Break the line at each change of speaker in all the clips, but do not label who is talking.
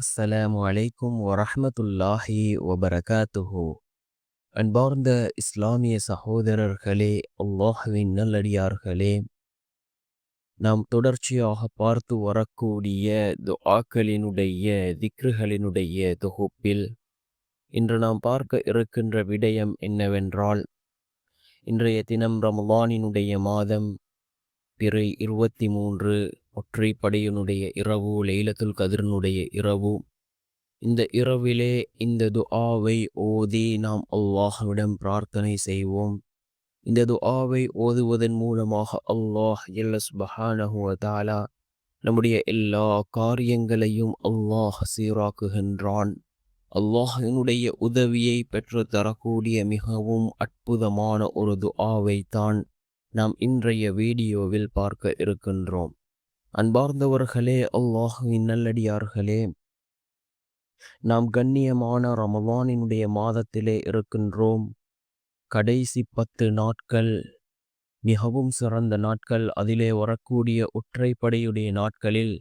அஸ்ஸலாமு அலைக்கும் வரஹ்மத்துல்லாஹி வபரகாத்துஹு. அன்பார்ந்த இஸ்லாமிய சகோதரர்களே, அல்லாஹ்வின் நல்லடியார்களே, நாம் தொடர்ச்சியாக பார்த்து வரக்கூடிய துஆக்களினுடைய திக்ருகளினுடைய தொகுப்பில் இன்று நாம் பார்க்க இருக்கின்ற விடயம் என்னவென்றால், இன்றைய தினம் ரமலானினுடைய மாதம் பிறை 23 ஒற்றைப்படையினுடைய இரவு, லைலத்துல் கத்ரினுடைய இரவு. இந்த இரவிலே இந்த துஆவை ஓதி நாம் அல்லாஹ்விடம் பிரார்த்தனை செய்வோம். இந்த துஆவை ஓதுவதன் மூலமாக அல்லாஹ் ஜல்ல சுப்ஹானஹு வ தஆலா நம்முடைய எல்லா காரியங்களையும் அல்லாஹ் சீராக்குகின்றான். அல்லாஹ்வினுடைய உதவியை பெற்று தரக்கூடிய மிகவும் அற்புதமான ஒரு துஆவை தான் நாம் இன்றைய வீடியோவில் பார்க்க இருக்கின்றோம். அன்பார்ந்தவர்களே, அல்லாஹ்வின் நல்லடியார்களே, நாம் கண்ணியமான ரமலானினுடைய மாதத்திலே இருக்கின்றோம். கடைசி 10 நாட்கள் மிகவும் சிறந்த நாட்கள். அதிலே வரக்கூடிய ஒற்றைப்படையுடைய நாட்களில்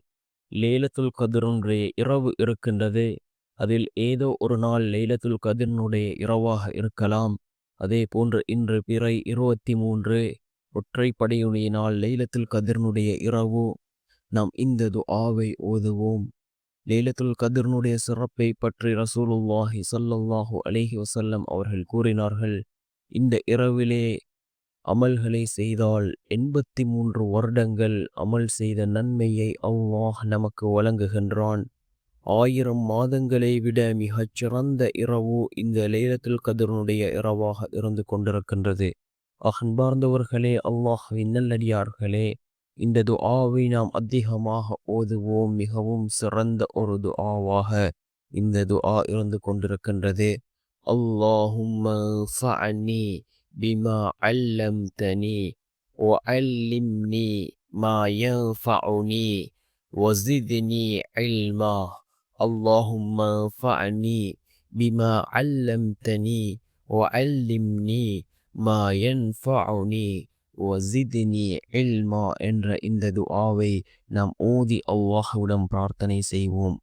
லைலத்துல் கத்ருடைய இரவு இருக்கின்றது. அதில் ஏதோ ஒரு நாள் லைலத்துல் கத்ரினுடைய இரவாக இருக்கலாம். அதே போன்று இன்று பிறை 23 ஒற்றைப்படையுடைய நாள் லைலத்துல் கத்ரினுடைய இரவு. நாம் இந்த துஆவை ஓதுவோம். லைலத்துல் கத்ரினுடைய சிறப்பை பற்றி ரசூலுல்லாஹி ஸல்லல்லாஹு அலைஹி வஸல்லம் அவர்கள் கூறினார்கள், இந்த இரவிலே அமல்களை செய்தால் 83 வருடங்கள் அமல் செய்த நன்மையை அல்லாஹ் நமக்கு வழங்குகின்றான். 1000 மாதங்களை விட மிகச்சிறந்த இரவு இந்த லைலத்துல் கத்ரினுடைய இரவாக இருந்து கொண்டிருக்கின்றது. அன்பார்ந்தவர்களே, அல்லாஹ்வின் நல்லடியார்களே, இந்த துஆவை நாம் அதிகமாக ஓதுவோம். மிகவும் சிறந்த ஒரு துஆவாக இந்த துஆ இருந்து கொண்டிருக்கின்றது. அல்லாஹும்ம ஃபஅனி பிமா அல்லம்தனி வ அல்லிம்னி மா யன்ஃபஉனி வஸித்னி இல்மா. அல்லாஹும்ம ஃபஅனி பிமா அல்லம்தனி வ அல்லிம்னி மா யன்ஃபஉனி வஸித்னி இல்மா என்ற இந்த துஆவை நாம் ஓதி அல்லாஹ்விடம் பிரார்த்தனை செய்வோம்.